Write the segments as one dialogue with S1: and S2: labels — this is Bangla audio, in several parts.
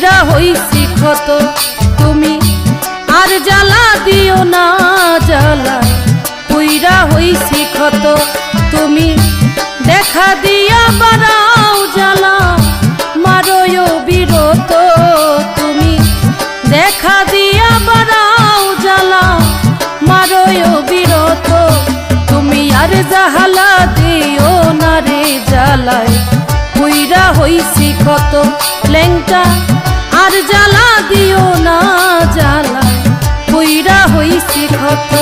S1: পুইরা হইছি ক্ষত তুমি আর জ্বালা দিও না জ্বালা পুইরা হইছি ক্ষত তুমি দেখা দিয়া বাড়াও জ্বালা মারোয় বিরত তুমি দেখা দিয়া বাড়াও জ্বালা মারোয় বিরত তুমি আর জ্বালা দিও না রে জ্বালায় পুইরা হইছি ক্ষত লেংটা আর জ্বালা দিও না জ্বালা পুইরা হইছি ক্ষত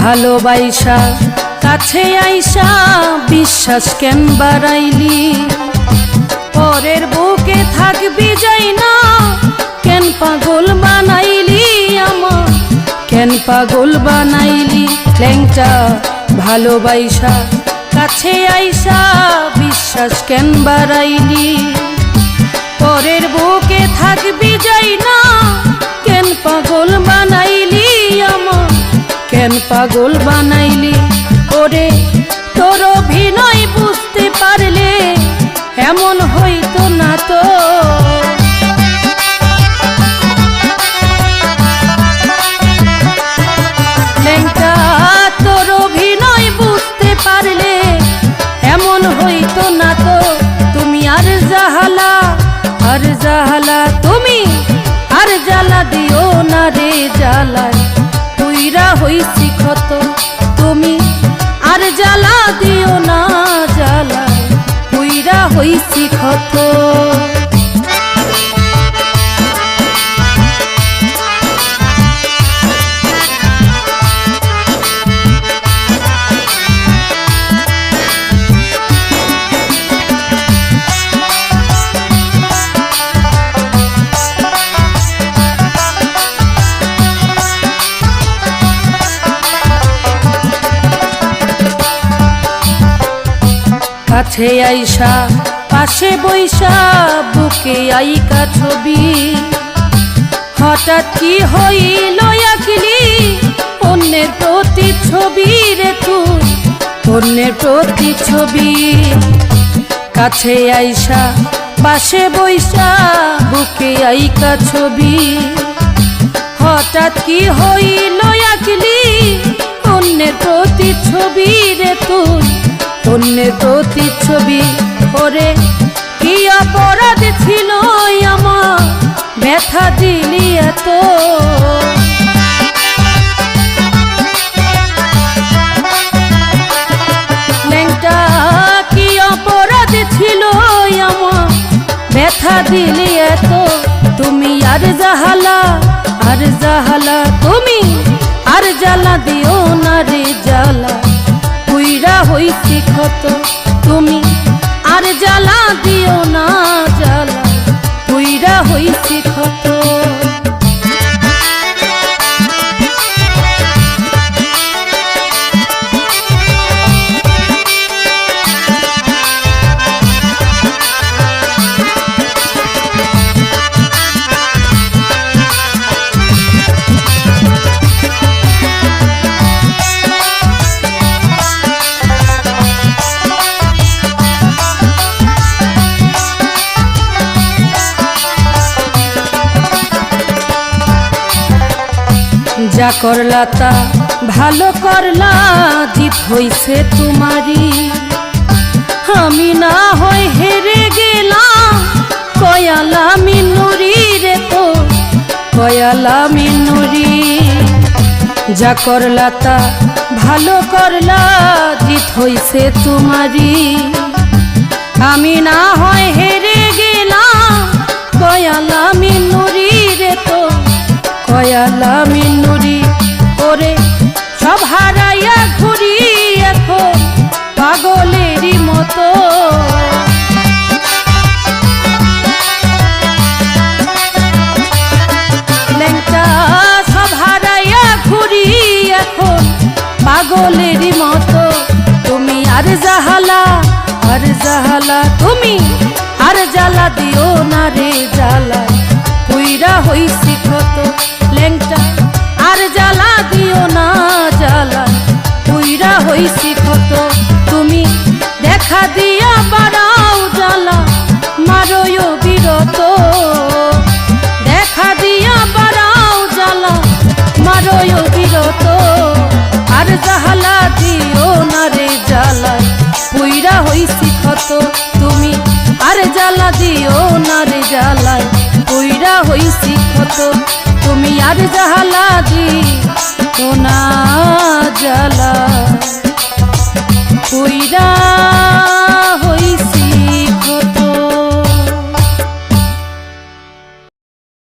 S1: ভালোবাসা কাছে আইসা বিশ্বাস কেন বাড়াইলি পরের বুকে থাকবি যাই না কেন পাগল বানাইলি আমার কেন পাগল বানাইলি ল্যাংটা ভালোবাসা কাছে আইসা বিশ্বাস কেন বাড়াইলি পরের বুকে থাকবি যাই না কেন পাগল বানাইলি আমার কেন পাগল বানাইলি ওরে তোর অভিনয় বুঝতে পারলে এমন হইতো না তো লেংটা তোর অভিনয় বুঝতে পারলে এমন হইতো না তো তুমি আর জ্বালা তুমি আর জ্বালা দিও না রে জ্বালায় পুইরা হইছি ক্ষত তুমি আর জ্বালা দিও না জ্বালা পুইরা হইছি ক্ষত কাছে আইসা পাশে বইসা বুকে আইকা ছবি হঠাৎ কি হইল আঁকলি অন্যের প্রতিচ্ছবি রে তুই অন্যের প্রতিচ্ছবি কাছে আইসা পাশে বইসা বুকে আইকা ছবি হঠাৎ কি হইল আঁকলি অন্যের প্রতিচ্ছবি রে তুই অন্যের প্রতিচ্ছবি ওরে কি অপরাধ ছিল আমার ব্যথা দিলি এত ল্যাংটা কি অপরাধ ছিল আমার ব্যথা দিলি এত তুমি আর জ্বালা তুমি আর জ্বালা দিও না রে জ্বালা পুইরা হইছি ক্ষত তুমি আর জ্বালা দিও না জ্বালা পুইরা হইছি ক্ষত যা করলা তা ভালো করলা জিত হইছে তোমারি আমি না হয় হেরে গেলাম কয়ালা মিনুরি রে তো কয়ালা মিনুরি যা করলা তা ভালো করলা জিত হইছে তোমারি আমি না হয় হেরে গেলাম কয়ালা মিনুরি রে তো কয়ালা মিনুরি ওরে সব হারাইয়া ঘুরি এখন পাগলেরই মতো পাগলেরই মতো তুমি আর জাহালা তুমি আর জ্বালা দিও না রে জ্বালা পুইরা হইছি ক্ষত ল্যাংটা আর জ্বালা দিও না জ্বালা পুইরা হইছি ক্ষত তুমি দেখা দিয়া বাড়াও জ্বালা মারো বিরত দেখা দিয়া বাড়াও জ্বালা মারো বিরত আর জাহালা দিও না রে জ্বালা পুইরা হইছি ক্ষত তুমি আর জ্বালা দিও না রে জ্বালা পুইরা হইছি ক্ষত তুমি আর জাহালা দিও না জ্বালা পুইরা